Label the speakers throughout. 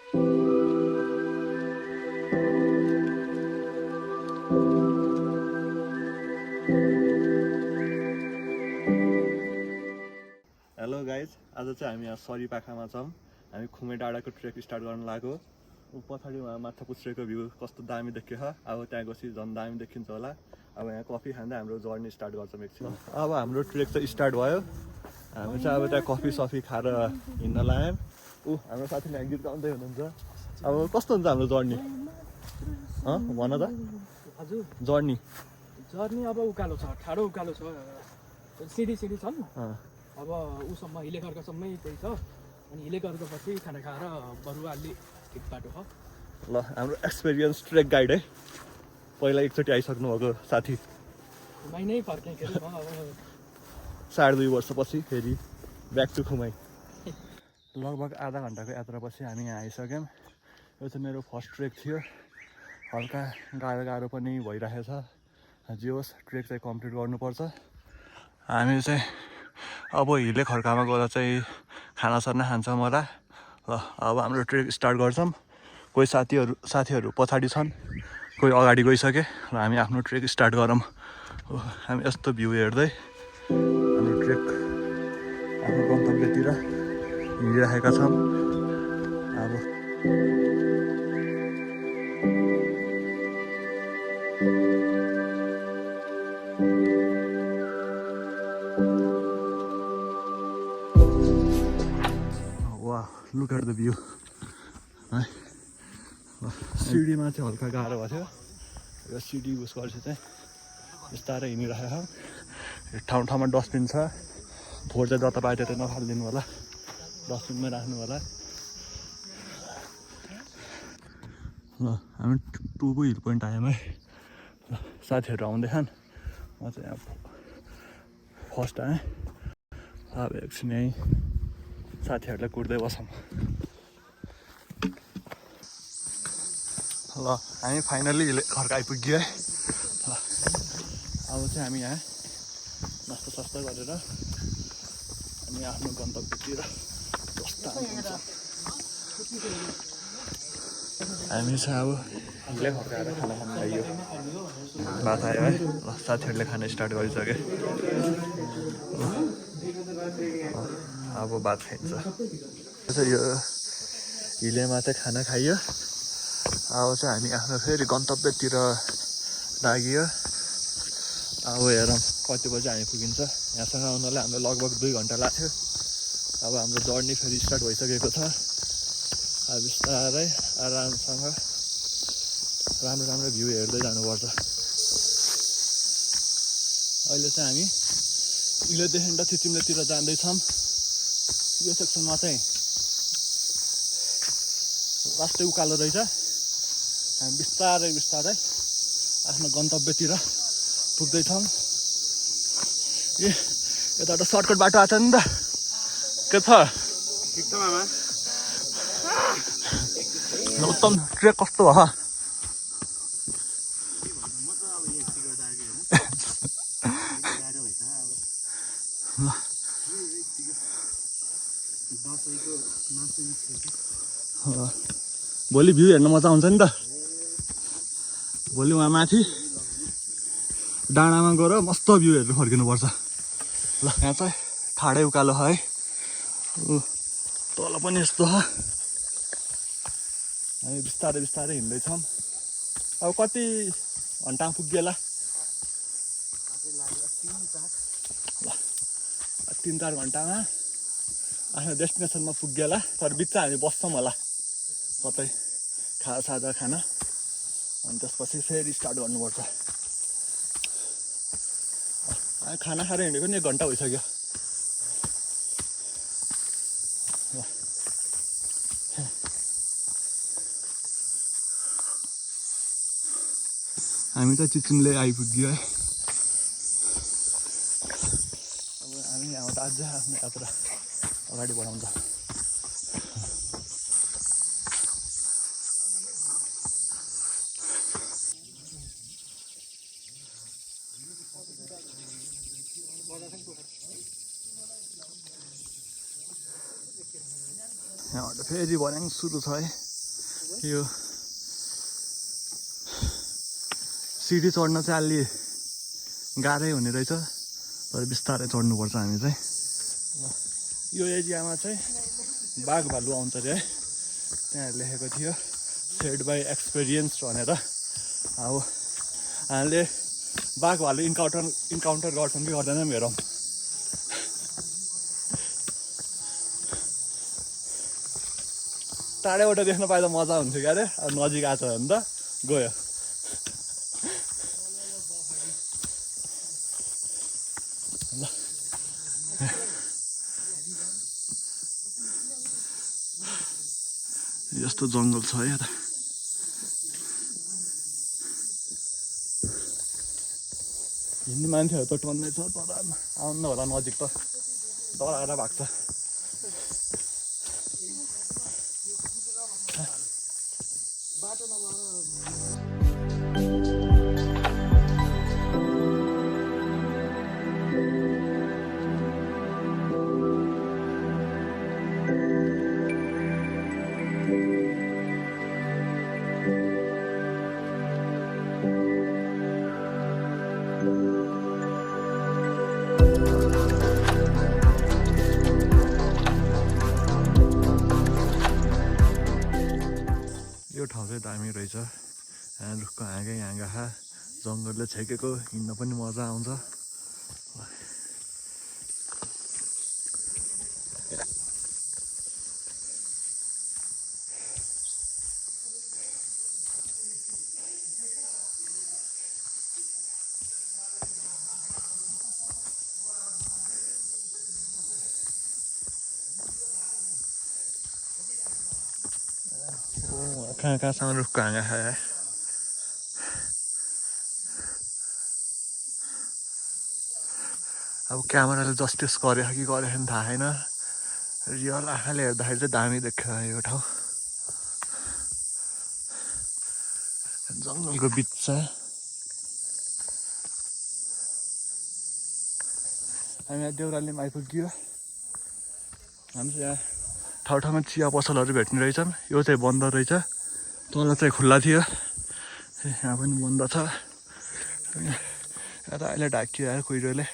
Speaker 1: Hello guys, आज चाहिँ हामी यहाँ सरीपाखामा छौँ। हामी खुमे डाँडाको ट्रेक स्टार्ट गर्न लाग्यो। पछाडि उहाँ माथा पुच्छ्रेको भ्यू कस्तो दामी देखियो छ। अब त्यहाँ गएपछि झन् दामी देखिन्छ होला। अब यहाँ कफी खाँदै हाम्रो जर्नी स्टार्ट गर्छौँ एकछिन। अब हाम्रो ट्रेक चाहिँ स्टार्ट भयो। हामी चाहिँ अब त्यहाँ कफी सफी खाएर हिँड्न लाग्यौँ। हाम्रो साथीले यहाँ गीत गाउँदै हुनुहुन्छ। अब कस्तो हुन्छ हाम्रो जर्नी? भन त।
Speaker 2: हजुर
Speaker 1: जर्नी
Speaker 2: अब उकालो छ, ठाडो उकालो छ, सिडी छन्। अब उसम्म हिले खर्कासम्मै त्यही छ। अनि हिले खर्कापछि खाना खाएर बरु अलि ठिक बाटो छ।
Speaker 1: ल, हाम्रो एक्सपिरियन्स ट्रेक गाइड है। पहिला एकचोटि आइसक्नु भएको साथी।
Speaker 2: खुमाइ नै फर्केँ के अरे म अब
Speaker 1: 2.5 वर्षपछि फेरि ब्याक टु खुमाइ। लगभग आधा घन्टाको यात्रापछि हामी यहाँ आइसक्यौँ। यो चाहिँ मेरो फर्स्ट ट्रेक थियो। हल्का गाह्रो पनि भइरहेको छ। जे होस्, ट्रेक चाहिँ कम्प्लिट गर्नुपर्छ। हामी चाहिँ अब हिले खर्कामा गएर चाहिँ खानासाना खान्छौँ होला। ल, अब हाम्रो ट्रेक स्टार्ट गर्छौँ। कोही साथीहरू पछाडि छन्, कोही अगाडि गइसके। र हामी आफ्नो ट्रेक स्टार्ट गरौँ। हामी यस्तो भ्यू हेर्दै हाम्रो ट्रेक आफ्नो गन्तव्यतिर हिँडिरहेका छौँ। अब लुक एट द भ्यू है। सिडीमा चाहिँ हल्का गाह्रो भएको थियो। यो सिडी उस गरेपछि चाहिँ बिस्तारै हिँडिरहेको छौँ। ठाउँमा डस्टबिन छ। फोहोर चाहिँ जता पायो त्यतै नफालिदिनु होला, डस्टबिनमै राख्नु होला। ल, हामी टुबु हिल पोइन्ट आयौँ है। ल, साथीहरू आउँदैछन्। म चाहिँ यहाँ फर्स्ट आएँ। अब एकछिन यहीँ साथीहरूलाई कुट्दै बसौँ। ल, हामी फाइनल्ली खर्का आइपुग्यो है। ल, अब चाहिँ हामी यहाँ नास्ता सास्ता गरेर अनि आफ्नो गन्तव्यतिर प्रस्थान गर्छौँ। हामी चाहिँ अब हिले खर्काएर खाना खानु लाग्यो। भात आयो है। ल, साथीहरूले खाना स्टार्ट गरिसके। अब भात खाइन्छ। यो हिलेमा चाहिँ खाना खाइयो। अब चाहिँ हामी आफ्नो फेरि गन्तव्यतिर लागियो। अब हेरौँ कति बजी हामी पुगिन्छ। यहाँसँग आउनलाई हाम्रो लगभग 2 घन्टा लाग्थ्यो। अब हाम्रो जर्नी फेरि स्टार्ट भइसकेको छ। अब बिस्तारै आरामसँग राम्रो भ्यू हेर्दै जानुपर्छ। अहिले चाहिँ हामी इलेदेखि त चिचिम्लेतिर जाँदैछौँ। यो सेक्सनमा चाहिँ लास्टै उकालो रहेछ। हामी बिस्तारै आफ्नो गन्तव्यतिर पुग्दैछौँ। यता त सर्टकट बाटो आएको छ नि त। के छ?
Speaker 3: ठिक छ मामा।
Speaker 1: उत्तम ट्रेक कस्तो भयो? भोलि भ्यू हेर्न मजा आउँछ नि त। भोलि उहाँ माथि डाँडामा गएर मस्त भ्यू हेर्नु फर्किनुपर्छ। ल, यहाँ चाहिँ ठाडै उकालो है। तल पनि यस्तो छ। हामी बिस्तारै हिँड्दैछौँ। अब कति घन्टामा पुग्यो होला? 3-4 घन्टामा आफ्नो डेस्टिनेसनमा पुग्यो होला। तर बिचमा हामी बस्छौँ होला कतै खाजा खान। अनि त्यसपछि फेरि स्टार्ट गर्नुपर्छ। खाना खाएर हिँडेको नि 1 घन्टा भइसक्यो। हामी त चिचिमले आइपुग्यो है। अब हामी यहाँबाट अझै आफ्नो यात्रा अगाडि बढाउँछ। यहाँबाट फेरि भर्याङ सुरु छ है। यो सिडी चढ्न चाहिँ अलि गाह्रै हुने रहेछ, तर बिस्तारै चढ्नुपर्छ हामी चाहिँ। यो एरियामा चाहिँ बाघ भालु आउँछ अरे है, त्यहाँ लेखेको थियो सेड बाई एक्सपिरियन्स भनेर। अब हामीले बाघ भालु इन्काउन्टर गर्छौँ कि गर्दैनौँ हेरौँ। टाढैबाट देख्न पाए त मजा हुन्थ्यो क्या अरे, अब नजिक आएको छ भने त गयो। ल यस्तो जङ्गल छ है। हिँड्ने मान्छेहरू त टन्नै छ, तर आउनु होला नजिक त डराएर भाग्छ। यो ठाउँ चाहिँ दामी रहेछ, यहाँ रुखको हाँगा जङ्गलले छेकेको, हिँड्न पनि मजा आउँछ। कहाँसम्म रुखको हाँगा है। अब क्यामेराले जस्टिस गर्यो कि गरेन थाहा छैन, रियल आँखाले हेर्दाखेरि चाहिँ दामी देख्यो यो ठाउँ। जङ्गलको बिच छ। हामी यहाँ देउरालीमा आइपुग्यो। हामी चाहिँ यहाँ ठाउँमा चिया पसलहरू भेट्ने रहेछन्। यो चाहिँ बन्द रहेछ, तल चाहिँ खुल्ला थियो, यहाँ पनि बन्द छ। यहाँ त अहिले ढाकियो आयो कुहिरोले।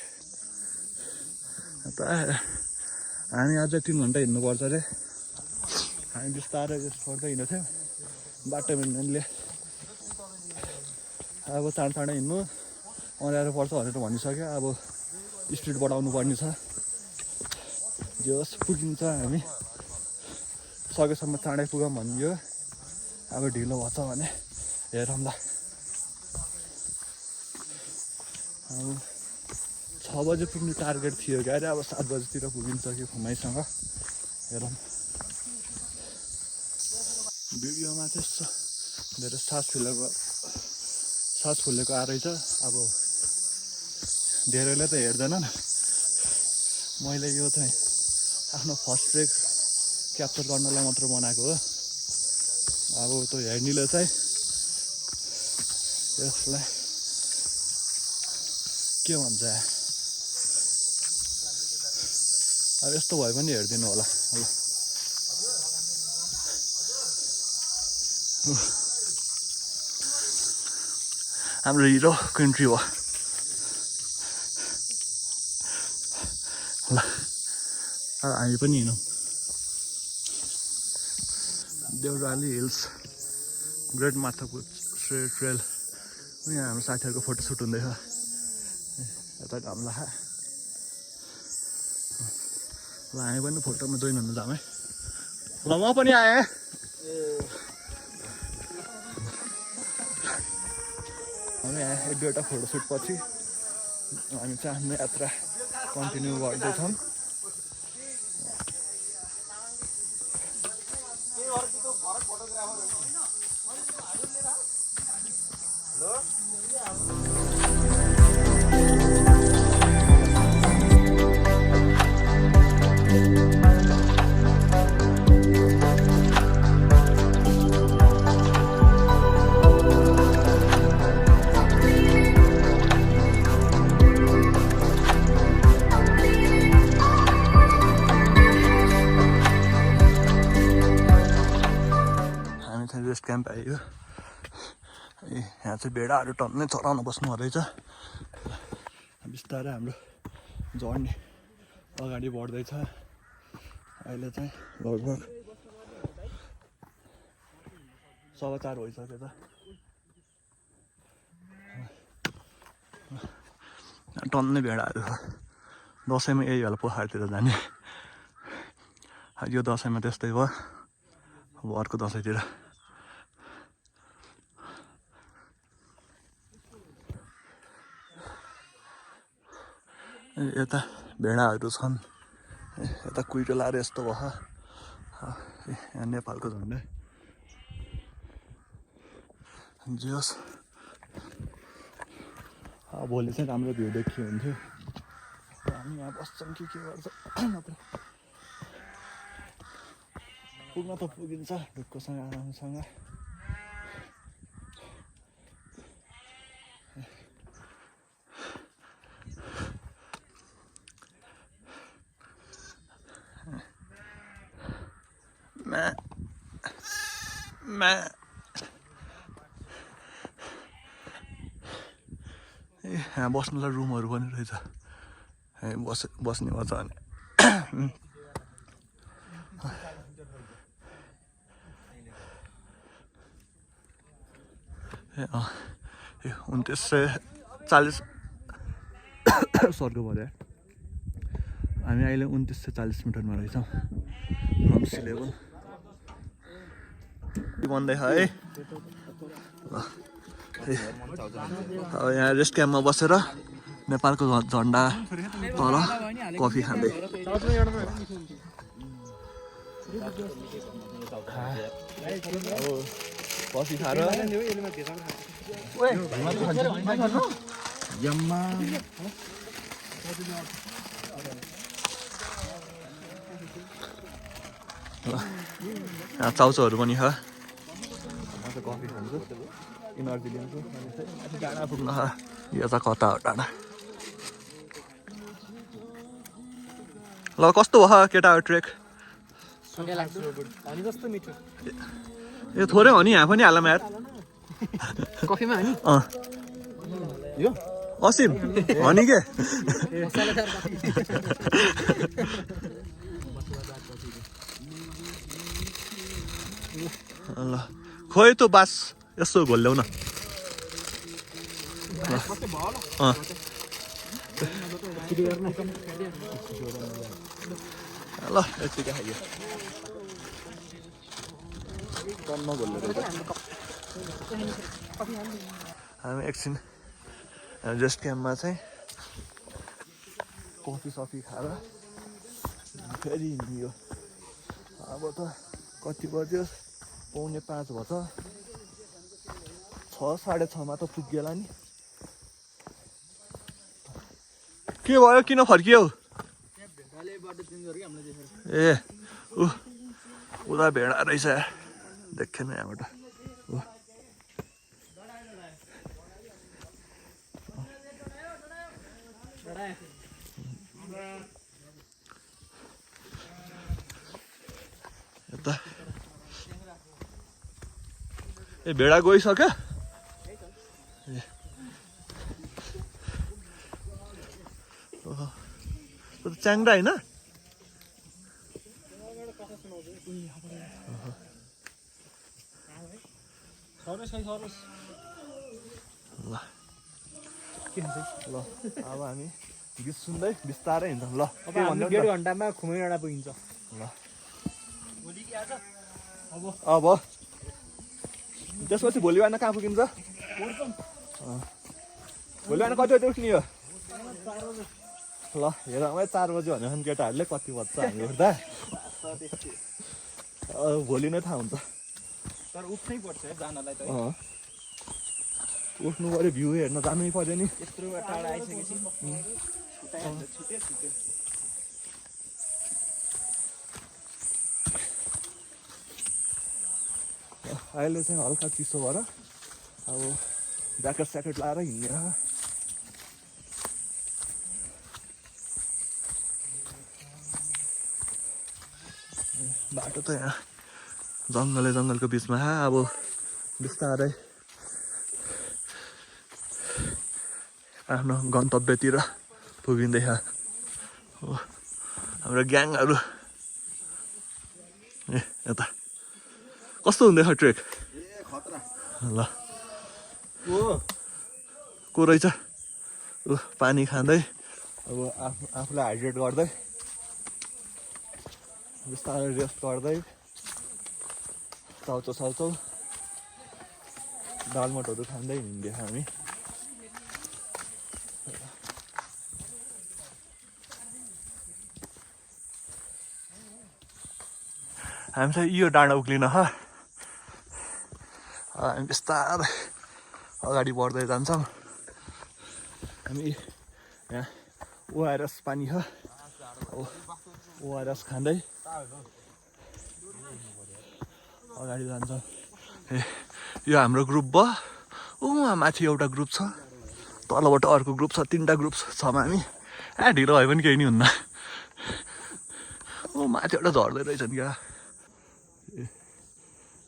Speaker 1: हामी अझै 3 घन्टा हिँड्नुपर्छ अरे। हामी बिस्तारै छोड्दै हिँडेको थियौँ, बाटो मिल्नेले अब चाँडै हिँड्नु अँध्यारो पर्छ भनेर भनिसक्यो। अब स्पिड बढाउनु पर्ने छ, जे होस् पुगिन्छ। हामी सकेसम्म चाँडै पुगौँ भनियो, अब ढिलो भएछ भने हेरौँ ल। अब 6 बजे पुग्ने टार्गेट थियो क्या अरे, अब 7 बजीतिर पुगिन्छ कि खुमाइसँग, हेरौँ। भिडियोमा चाहिँ यस्तो धेरै सास फुलेको आएछ। अब धेरैले त हेर्दैनन्, मैले यो चाहिँ आफ्नो फर्स्ट ट्रेक क्याप्चर गर्नलाई मात्र बनाएको हो। अब त्यो हेर्नेले चाहिँ यसलाई के भन्छ, अब यस्तो भए पनि हेरिदिनु होला। ल हाम्रो हिरो कन्ट्री हो। ल हामी पनि हिँडौँ। Deurali Hills Great Mathapur Trail. यहाँ हाम्रो साथीहरूको फोटोसुट हुँदैछ। यता घाम लाखा। ल हामी पनि फोटोमा जोइन हुनु जाऊँ है। ल म पनि आएँ। हामी यहाँ 1-2वटा फोटोसुट पछि हामी चाहिँ आफ्नो यात्रा कन्टिन्यू गर्दैछौँ। रेस्ट क्याम्प आइयो। यहाँ चाहिँ भेडाहरू टन्नै चराउन बस्नु रहेछ। बिस्तारै हाम्रो जर्नी अगाडि बढ्दैछ। अहिले चाहिँ लगभग 4:15 भइसक्यो त। टन्नै भेडाहरू छ। दसैँमा यही होला पोखरातिर जाने। यो दसैँमा त्यस्तै भयो। अब अर्को दसैँतिर यता भेडाहरू छन्। यता कुइरो लाएर यस्तो भयो। यहाँ नेपालको झन्डै जे होस् भोलि चाहिँ राम्रो भ्यू देखियो हुन्थ्यो। हामी यहाँ बस्छौँ के गर्छ नत्र पुग्न त पुगिन्छ ढुक्कसँग आरामसँग। यहाँ बस्नुलाई रुमहरू पनि रहेछ। बस्ने मजा भने ए 2940 सर्को पऱ्यो। हामी अहिले 2940 मिटरमा रहेछौँ फ्रम सी लेभल। भन्दै है अब यहाँ रेस्ट क्याम्पमा बसेर नेपालको झन्डा तल कफी खाँदै। कफी खाएर यहाँ चाउचाउहरू पनि छ। म चाहिँ कफी खान्छु, इनर्जी लिन्छु। डाँडा पुग्न यो त कता हो डाँडा। ल कस्तो भयो केटाहरू ट्रेक? यो थोरै हो नि, यहाँ पनि हालमा यार
Speaker 2: कफीमा हानी
Speaker 1: यो असिम हनी के ल खोइ त बास यसो घोल्ल्याउ न। ल यतिकै खाइयो हामी एकछिन रेस्ट क्याम्पमा चाहिँ कफी सफी खाएर फेरि हिँडियो। अब त कति बज्यो? 4:45 भयो त। 6, 6:30 त पुग्यो नि। के भयो किन फर्कियौ? ए उता भेडा रहेछ देखेन यहाँबाट। यता ए भेडा गइसक्यो। च्याङ्डा होइन? ल अब हामी गीत सुन्दै बिस्तारै हिँड्छौँ। ल
Speaker 2: 1.5 घन्टामा खुमै डाँडा पुगिन्छ।
Speaker 1: ल अब त्यसपछि भोलि बिहान कहाँ पुगिन्छ? भोलि बिहान कति बजी उठ्ने हो? ल हेर 4 बजी भन्यो भने केटाहरूले कति बज्छ हामी उठ्दा भोलि नै थाहा हुन्छ।
Speaker 2: तर उठ्नै पर्छ जानलाई त।
Speaker 1: उठ्नु पऱ्यो, भ्यू हेर्न जानै पर्यो नि।
Speaker 2: यत्रो टाढा आइसकेपछि
Speaker 1: अहिले चाहिँ हल्का चिसो भएर अब ज्याकेट स्याकेट लाएर हिँड्ने। बाटो त यहाँ जङ्गलको बिचमा अब बिस्तारै आफ्नो गन्तव्यतिर पुगिँदैछ हो हाम्रो ग्याङहरू ए यता कस्तो हुँदैछ ट्रेक ल को रहेछ पानी खाँदै अब आफूलाई हाइड्रेट गर्दै बिस्तारै रेस्ट गर्दै चाउचाउ दालमोटहरू खाँदै हिँड्दै हामी चाहिँ यो डाँडा उक्लिन हामी बिस्तारै अगाडि बढ्दै जान्छौँ हामी यहाँ ओआरएस पानी छ ओआरएस खाँदै अगाडि जान्छौँ ए यो हाम्रो ग्रुप भयो उहाँ माथि एउटा ग्रुप छ तलबाट अर्को ग्रुप छ 3टा ग्रुप छौँ हामी ढिलो भयो पनि केही नि हुन्न माथिबाट झर्दै रहेछन् क्या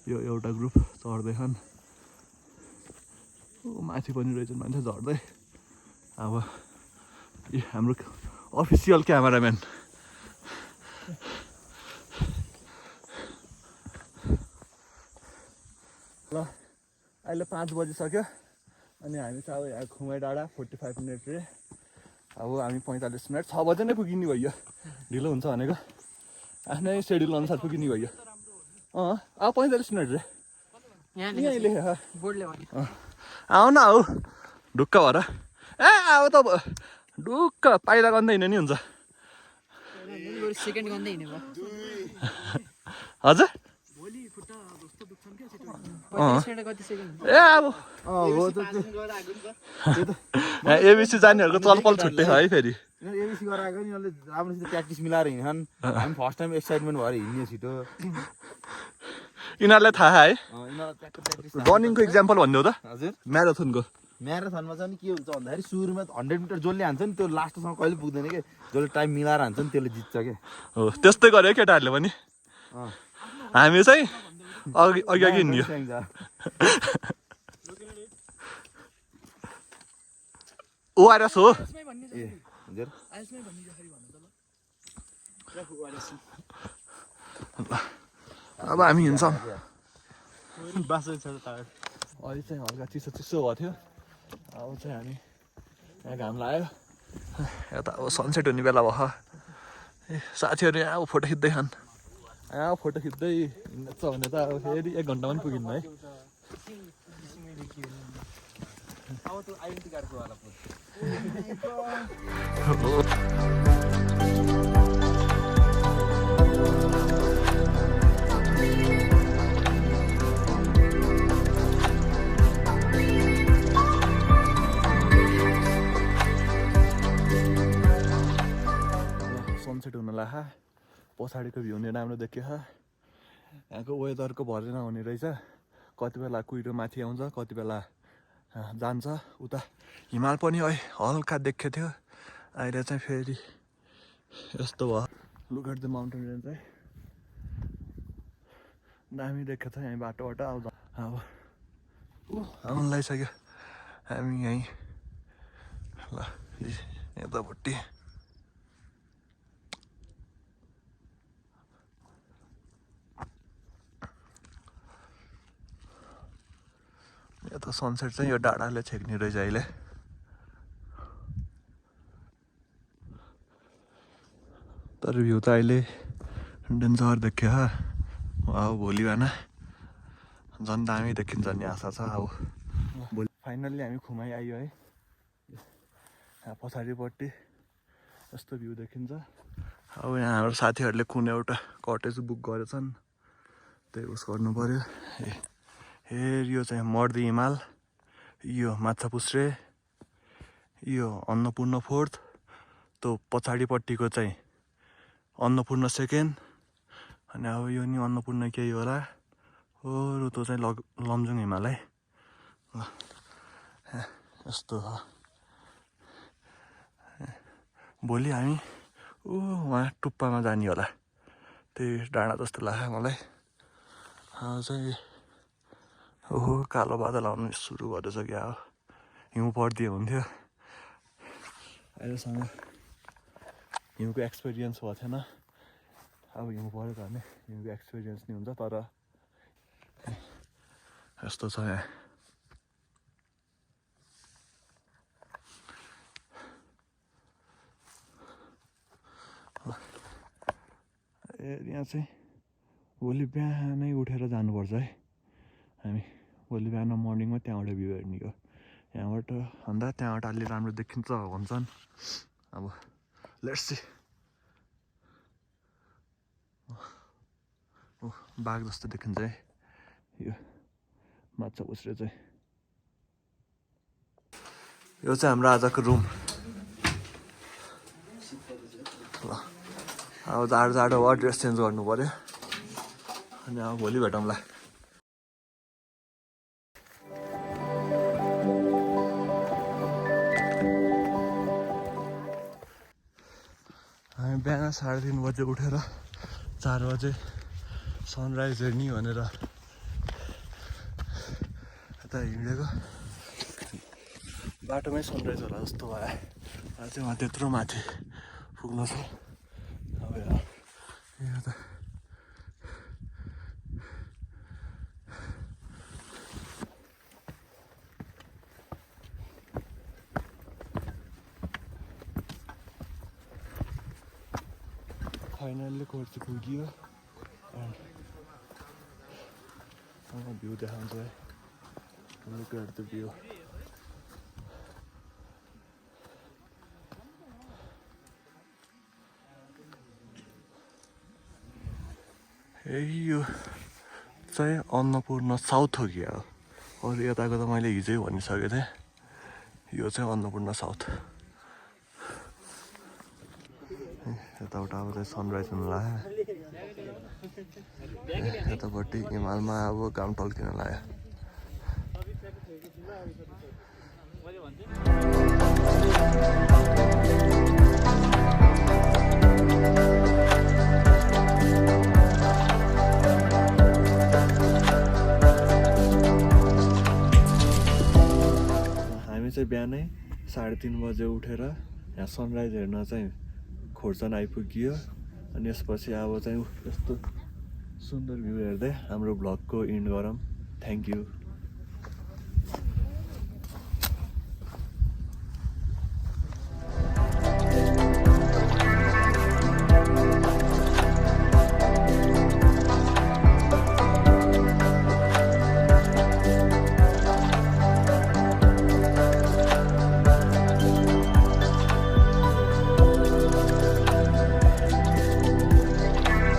Speaker 1: यो एउटा ग्रुप चढ्दैछन् माथि पनि रहेछन् मान्छे झर्दै अब हाम्रो अफिसियल क्यामेराम्यान ल अहिले 5 बजिसक्यो अनि हामी चाहिँ अब यहाँ खुमै डाँडा 45 मिनट रे अब हामी 45 मिनट 6 बजे नै पुगिने भयो ढिलो हुन्छ भनेको आफ्नै सेड्युल अनुसार पुगिने भयो अब 45 मिनट रे यहीँ लेखेको आऊ न आऊ ढुक्क भएर ए अब त ढुक्क पाइला गर्दै हिँड्ने नि हुन्छ हजुर ए अब एबिसी जानेहरूको चलपल छुट्टै छ है फेरि
Speaker 3: एबिसी गराएको नि अहिले राम्रोसित प्र्याक्टिस मिलाएर हिँड्छन् हामी फर्स्ट टाइम एक्साइटमेन्ट भएर हिँड्ने छिटो
Speaker 1: यिनीहरूलाई थाहा है रनिङको इक्जाम्पल भनिदेऊ त
Speaker 3: हजुर
Speaker 1: म्याराथनको
Speaker 3: म्याराथनमा चाहिँ के हुन्छ भन्दाखेरि सुरुमा 100 मिटर जसले हान्छ नि त्यो लास्टसम्म कहिले पुग्दैन कि जसले टाइम मिलाएर हान्छ नि त्यसले जित्छ क्या
Speaker 1: हो त्यस्तै गर्यो केटाहरूले पनि हामी चाहिँ अघि हिँड्यो ओआरएस हो अब हामी हिँड्छौँ अहिले चाहिँ हल्का चिसो भएको थियो अब चाहिँ हामी यहाँ घाम लाग्यो यता अब सनसेट हुने बेला भयो ए साथीहरू यहाँ अब फोटो खिच्दैछन् यहाँ फोटो खिच्दै हिँड्छ भने त अब फेरि 1 घन्टा पनि पुगिन्न है सनसेट हुन लाग्यो पछाडिको भ्यू नि राम्रो देखियो यहाँको वेदरको भरै नहुने रहेछ कति बेला कुहिरो माथि आउँछ कति बेला जान्छ उता हिमाल पनि हल्का देखेको थियो अहिले चाहिँ फेरि यस्तो भयो look at the mountain range चाहिँ दामी देखेको छ यहीँ बाटोबाट आउँदा अब आउनु लागिसक्यो हामी यहीँ ल यतापट्टि यता सनसेट चाहिँ यो डाँडाले छेक्ने रहेछ अहिले तर भ्यू त अहिले डेन्जर देखियो अब भोलि बिहान झन् दामी देखिन्छ नि आशा छ अब भोलि फाइनल्ली हामी खुमाइ आयो है यहाँ पछाडिपट्टि यस्तो भ्यू देखिन्छ अब यहाँ हाम्रो साथीहरूले कुन एउटा कटेज बुक गरेछन् त्यही उस गर्नु पर्यो यो चाहिँ मर्दी हिमाल यो माछापुच्छ्रे यो अन्नपूर्ण फोर्थ त्यो पछाडिपट्टिको चाहिँ अन्नपूर्ण सेकेन्ड अनि अब यो नि अन्नपूर्ण केही होला हो त्यो चाहिँ लमजुङ हिमाल है यस्तो हो भोलि हामी वहाँ टुप्पामा जाने होला त्यही डाँडा जस्तो लाग्यो मलाई चाहिँ ओहो कालो बादल आउनु सुरु गरेछ क्या हो हिउँ परिदियो हुन्थ्यो अहिलेसम्म हिउँको एक्सपिरियन्स भएको थिएन अब हिउँ पऱ्यो भने हिउँको एक्सपिरियन्स नि हुन्छ तर यस्तो छ यहाँ यहाँ चाहिँ भोलि बिहानै उठेर जानुपर्छ है हामी भोलि बिहान मर्निङमा त्यहाँबाट भ्यू हेर्ने हो यहाँबाट भन्दा त्यहाँबाट अलि राम्रो देखिन्छ भन्छन् अब लेट्स सी बाघ जस्तो देखिन्छ है यो माछा पुछ्रे चाहिँ यो चाहिँ हाम्रो आजको रुम ल अब जाडो जाडो भयो ड्रेस चेन्ज गर्नु पऱ्यो अनि अब भोलि भेटौँला हामी बिहान 3:30 बजे उठेर 4 बजे सनराइज हेर्ने भनेर यता हिँडेको बाटोमै सनराइज होला जस्तो भयो अहिले चाहिँ उहाँ त्यत्रो माथि पुग्नु छ अब यो त फाइनल्ली कोर्स पुग्यो भ्यू देखाउँछ है लुक एट द भ्यू यो चाहिँ अन्नपूर्ण साउथ हो क्या हो अरू यताको त मैले हिजै भनिसकेको थिएँ यो चाहिँ अन्नपूर्ण साउथ यताबाट अब चाहिँ सनराइज हुनु लाग्यो यतापट्टि हिमालमा अब घाम टल्किन लाग्यो हामी चाहिँ बिहानै 3:30 बजे उठेर यहाँ सनराइज हेर्न चाहिँ खोर्सानी आइपुग्यो अनि यसपछि अब चाहिँ यस्तो सुन्दर भ्यू हेर्दै हाम्रो भ्लगको इन्ड गरौँ थ्याङ्क यू